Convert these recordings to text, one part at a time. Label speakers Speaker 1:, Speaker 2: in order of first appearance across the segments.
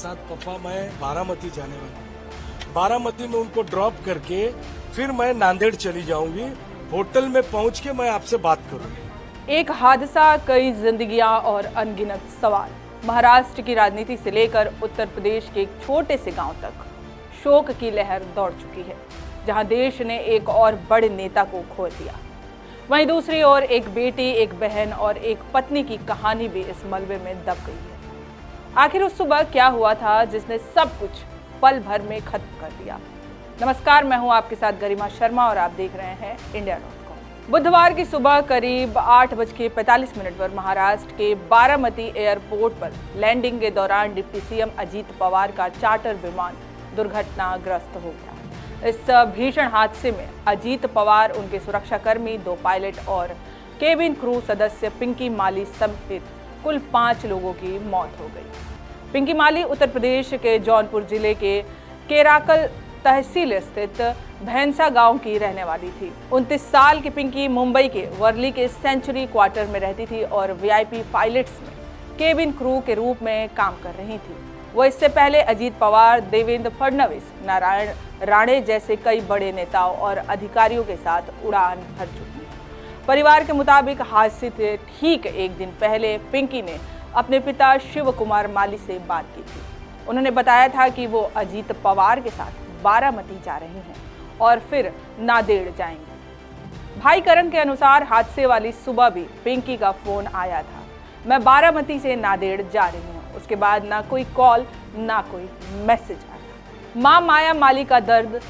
Speaker 1: साथ पापा मैं बारामती जाने वाला हूँ। बारामती में उनको ड्रॉप करके फिर मैं नांदेड़ चली जाऊंगी। होटल में पहुंच के मैं आपसे बात करूंगी।
Speaker 2: एक हादसा, कई जिंदगियां और अनगिनत सवाल। महाराष्ट्र की राजनीति से लेकर उत्तर प्रदेश के एक छोटे से गांव तक शोक की लहर दौड़ चुकी है, जहां देश ने एक और बड़े नेता को खो दिया। वहीं दूसरी ओर एक बेटी, एक बहन और एक पत्नी की कहानी भी इस मलबे में दब गई है। आखिर उस सुबह क्या हुआ था जिसने सब कुछ पल भर में खत्म कर दिया? नमस्कार, मैं हूं आपके साथ गरिमा शर्मा और आप देख रहे हैं India.com। बुधवार की सुबह करीब 8:45 पर महाराष्ट्र के बारामती एयरपोर्ट पर लैंडिंग के दौरान डिप्टी सीएम अजीत पवार का चार्टर विमान दुर्घटनाग्रस्त हो गया। इस भीषण हादसे में अजीत पवार, उनके सुरक्षाकर्मी, 2 पायलट और केबिन क्रू सदस्य पिंकी माली समेत कुल 5 लोगों की मौत हो गई। पिंकी माली उत्तर प्रदेश के जौनपुर जिले के केराकल तहसील स्थित भैंसा गांव की रहने वाली थी। 29 साल की पिंकी मुंबई के वर्ली के सेंचुरी क्वार्टर में रहती थी और वीआईपी पायलट्स में केबिन क्रू के रूप में काम कर रही थी। वो इससे पहले अजीत पवार, देवेंद्र फडणवीस, नारायण राणे जैसे कई बड़े नेताओं और अधिकारियों के साथ उड़ान भर चुकी है। परिवार के मुताबिक हादसे से ठीक एक दिन पहले पिंकी ने अपने पिता शिव कुमार माली से बात की थी। उन्होंने बताया था कि वो अजीत पवार के साथ बारामती जा रही हैं और फिर नांदेड़ जाएंगे। भाई करण के अनुसार हादसे वाली सुबह भी पिंकी का फोन आया था, मैं बारामती से नांदेड़ जा रही हूँ। उसके बाद ना कोई कॉल, ना कोई मैसेज आया। माँ माया माली का दर्द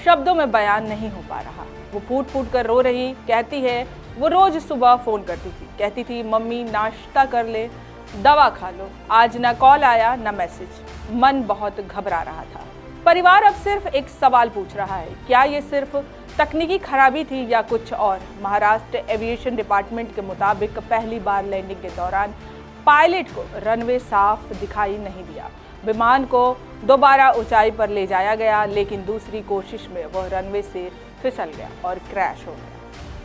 Speaker 2: शब्दों में बयान नहीं हो पा रहा। वो फूट फूट कर रो रही, कहती है वो रोज सुबह फोन करती थी, कहती थी मम्मी नाश्ता कर ले, दवा खा लो। आज ना कॉल आया, ना मैसेज। मन बहुत घबरा रहा था। परिवार अब सिर्फ एक सवाल पूछ रहा है, क्या ये सिर्फ तकनीकी खराबी थी या कुछ और? महाराष्ट्र एविएशन डिपार्टमेंट के मुताबिक पहली बार लैंडिंग के दौरान पायलट को रनवे साफ दिखाई नहीं दिया। विमान को दोबारा ऊंचाई पर ले जाया गया, लेकिन दूसरी कोशिश में वह रनवे से फिसल गया और क्रैश हो गया।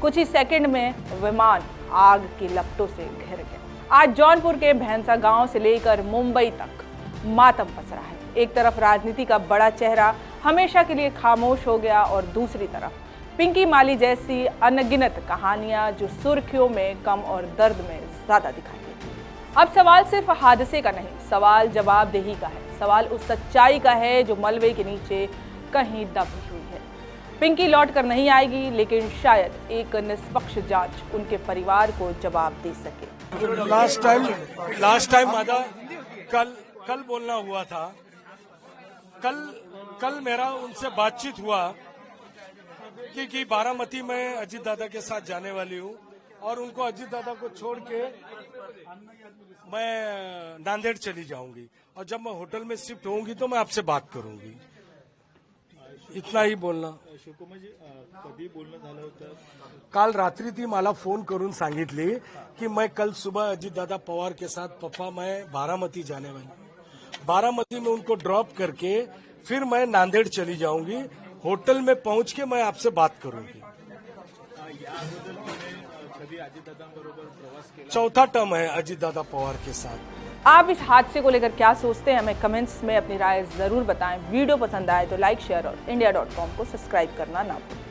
Speaker 2: कुछ ही सेकंड में विमान आग की लपटों से घिर गया। आज जौनपुर के भैंसा गांव से लेकर मुंबई तक मातम पसरा है। एक तरफ राजनीति का बड़ा चेहरा हमेशा के लिए खामोश हो गया और दूसरी तरफ पिंकी माली जैसी अनगिनत कहानियां जो सुर्खियों में कम और दर्द में ज्यादा दिखाई देती हैं। अब सवाल सिर्फ हादसे का नहीं, सवाल जवाबदेही का है। सवाल उस सच्चाई का है जो मलबे के नीचे कहीं दबी हुई है। पिंकी लौट कर नहीं आएगी, लेकिन शायद एक निष्पक्ष जांच उनके परिवार को जवाब दे सके।
Speaker 1: लास्ट टाइम माझा कल बोलना हुआ था। कल मेरा उनसे बातचीत हुआ कि बारामती में अजीत दादा के साथ जाने वाली हूँ और उनको अजीत दादा को छोड़ के मैं नांदेड़ चली जाऊंगी और जब मैं होटल में शिफ्ट होऊंगी तो मैं आपसे बात करूंगी। इतना ही बोलना।
Speaker 3: कधी बोलणं झालं होतं?
Speaker 1: काल रात्री ती मला फोन करून सांगितली कि मैं कल सुबह अजीत दादा पवार के साथ पापा मैं बारामती जाने वाली हूँ। बारामती में उनको ड्रॉप करके फिर मैं नांदेड़ चली जाऊंगी। होटल में पहुंच के मैं आपसे बात करूंगी।
Speaker 3: कधी अजितदादांबरोबर प्रवास केला?
Speaker 1: चौथा टर्म है अजीत दादा पवार के साथ।
Speaker 2: आप इस हादसे को लेकर क्या सोचते हैं? हमें कमेंट्स में अपनी राय जरूर बताएं। वीडियो पसंद आए तो लाइक, शेयर और India.com को सब्सक्राइब करना ना भूलें।